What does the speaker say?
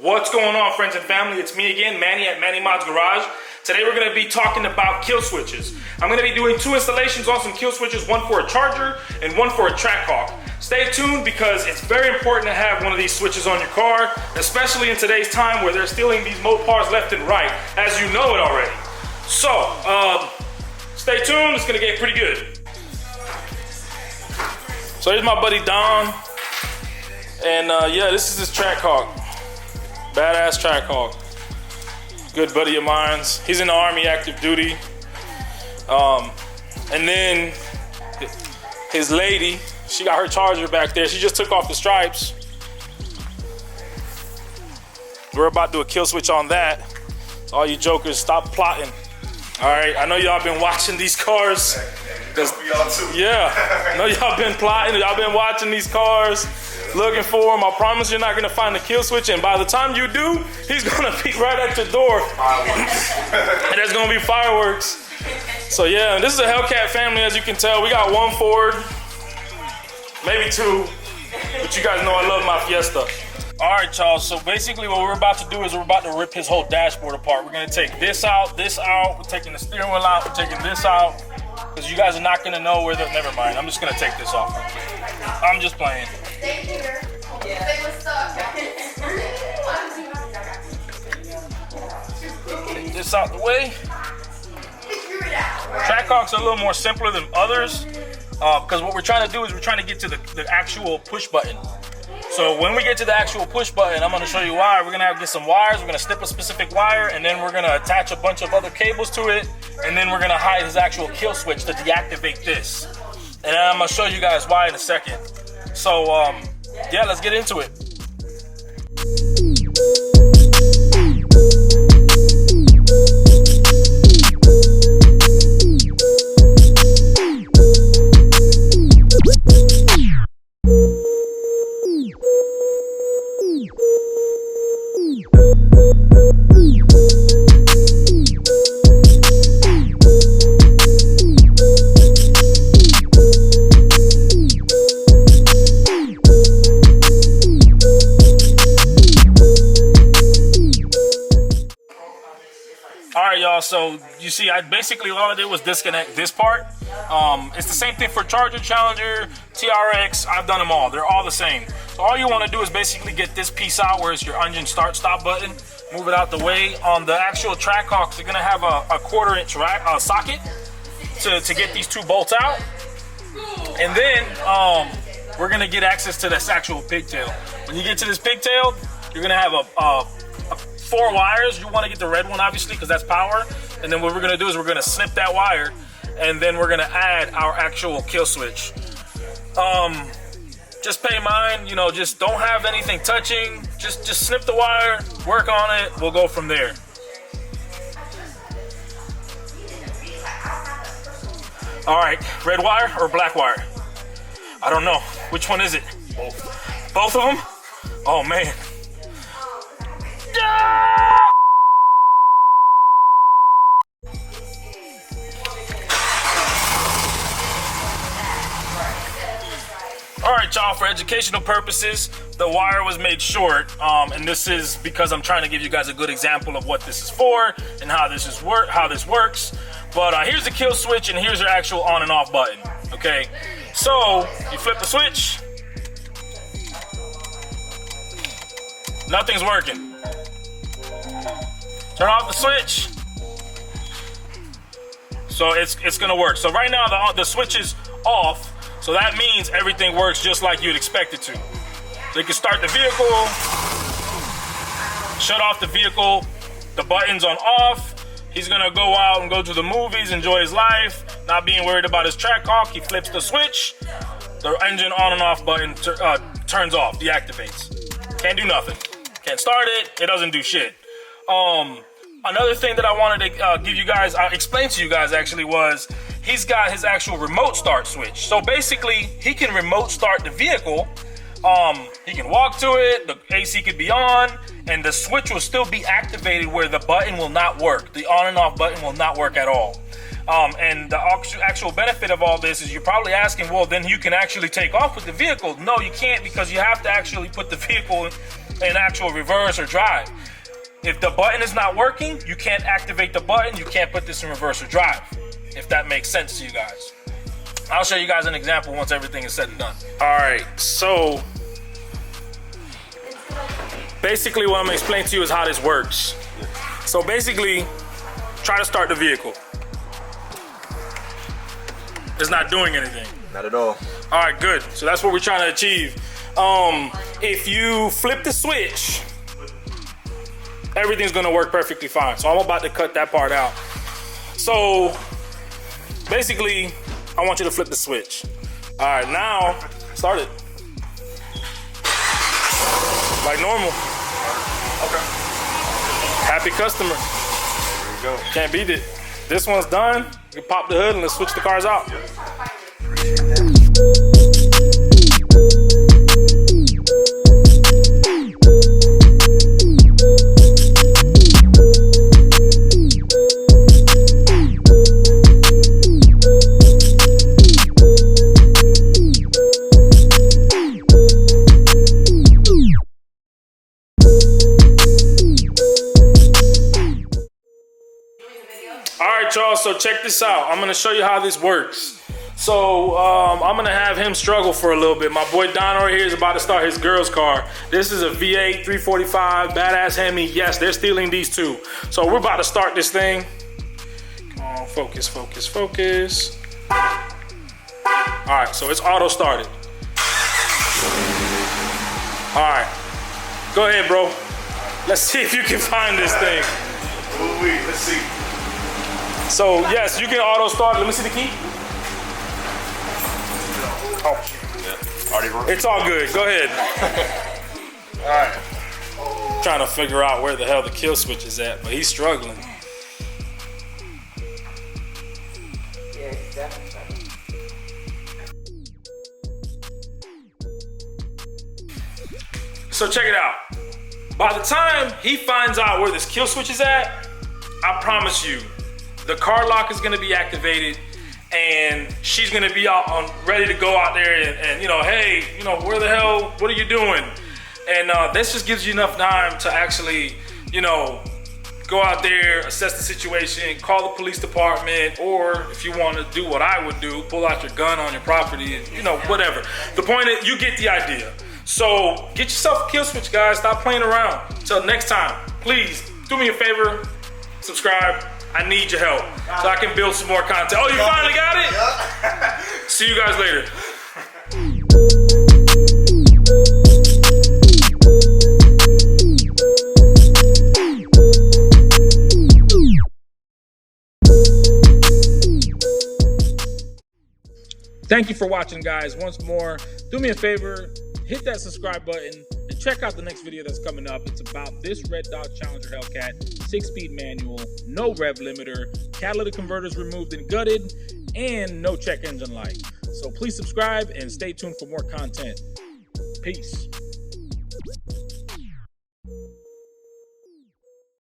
What's going on, friends and family? It's me again, Manny at Manny Mod's Garage. Today we're going to be talking about kill switches. I'm going to be doing two installations on some kill switches, one for a Charger and one for a TRACKHAWK. Stay tuned because it's very important to have one of these switches on your car, especially in today's time where they're stealing these Mopars left and right, as you know it already. So, stay tuned, it's going to get pretty good. So here's my buddy Don, and yeah, this is his TRACKHAWK. Badass TRACKHAWK. Good buddy of mine. He's in the Army, active duty. And then his lady, she got her Charger back there. She just took off the stripes. We're about to do a kill switch on that. So all you jokers, stop plotting. All right, I know y'all been watching these cars. Yeah, I know y'all been plotting. Y'all been watching these cars, looking for them. I promise you're not gonna find the kill switch, and by the time you do, he's gonna be right at your door. And there's gonna be fireworks. So yeah, this is a HELLCAT family, as you can tell. We got one Ford, maybe two, but you guys know I love my Fiesta. All right, y'all, so basically what we're about to do is we're about to rip his whole dashboard apart. We're gonna take this out, we're taking the steering wheel out, we're taking this out, because you guys are not gonna know where the, never mind, I'm just gonna take this off. I'm just playing. Stay here. Take this out the way. TRACKHAWK's a little more simpler than others, because what we're trying to do is we're trying to get to the actual push button. So when we get to the actual push button, I'm gonna show you why. We're gonna have to get some wires, we're gonna snip a specific wire, and then we're gonna attach a bunch of other cables to it, and then we're gonna hide his actual kill switch to deactivate this. And then I'm gonna show you guys why in a second. So yeah, let's get into it. So you see, basically all I did was disconnect this part. It's the same thing for Charger, Challenger, TRX. I've done them all. They're all the same. So all you want to do is basically get this piece out where it's your engine start-stop button. Move it out the way. On the actual TRACKHAWKs, you're going to have a 1/4-inch socket to get these two bolts out. And then we're going to get access to this actual pigtail. When you get to this pigtail, you're going to have a 4 wires. You want to get the red one, obviously, because that's power. And then what we're going to do is we're going to snip that wire, and then we're going to add our actual kill switch. Just pay mind, you know, just don't have anything touching. Just snip the wire, work on it. We'll go from there. All right, red wire or black wire? I don't know. Which one is it? Both. Both of them? Oh, man. Alright, y'all, for educational purposes, the wire was made short, and this is because I'm trying to give you guys a good example of what this is for and how this works. But here's the kill switch, and here's your actual on and off button. Okay, so you flip the switch, nothing's working. Turn off the switch. So it's gonna work. So right now the switch is off, so that means everything works just like you'd expect it to. So you can start the vehicle, shut off the vehicle, the button's on off. He's gonna go out and go to the movies, enjoy his life, not being worried about his TRACKHAWK. He flips the switch, the engine on and off button turns off, deactivates. Can't do nothing. Can't start it, it doesn't do shit. Another thing that I wanted to give you guys, explain to you guys actually, was he's got his actual remote start switch. So basically, he can remote start the vehicle. He can walk to it, the AC could be on, and the switch will still be activated where the button will not work. The on and off button will not work at all. And the actual benefit of all this is you're probably asking, well, then you can actually take off with the vehicle. No, you can't, because you have to actually put the vehicle in actual reverse or drive. If the button is not working, you can't activate the button. You can't put this in reverse or drive, if that makes sense to you guys. I'll show you guys an example once everything is said and done. All right, so basically what I'm gonna explain to you is how this works. So basically, try to start the vehicle. It's not doing anything. Not at all. All right, good. So that's what we're trying to achieve. If you flip the switch, everything's gonna work perfectly fine. So I'm about to cut that part out. So basically, I want you to flip the switch. All right, now start it. Like normal. Okay. Happy customer. There you go. Can't beat it. This one's done. You can pop the hood and let's switch the cars out. Y'all, so check this out. I'm gonna show you how this works. So I'm gonna have him struggle for a little bit. My boy Don over here is about to start his girl's car. This is a V8 345 badass Hemi. Yes, they're stealing these too. So we're about to start this thing. Come on, focus, focus, focus. All right, so it's auto started. All right, go ahead, bro. Let's see if you can find this thing. Let's see. So yes, you can auto start. Let me see the key. Oh, Yeah. Already wrong. it's all good. Go ahead. All right. Trying to figure out where the hell the kill switch is at, but he's struggling. Yeah, he's definitely struggling. So check it out. By the time he finds out where this kill switch is at, I promise you, the car lock is gonna be activated and she's gonna be out on ready to go out there and you know, hey, you know, where the hell, what are you doing? And this just gives you enough time to actually, you know, go out there, assess the situation, call the police department, or if you want to do what I would do, pull out your gun on your property and, you know, whatever. The point is, you get the idea. So get yourself a kill switch, guys. Stop playing around. Till next time, please do me a favor, subscribe. I need your help so I can build some more content. Oh, you finally got it? See you guys later. Thank you for watching, guys. Once more, do me a favor, hit that subscribe button and check out the next video that's coming up. It's about this red Dodge Challenger Hellcat, 6-speed manual, no rev limiter, catalytic converters removed and gutted, and no check engine light. So please subscribe and stay tuned for more content. Peace.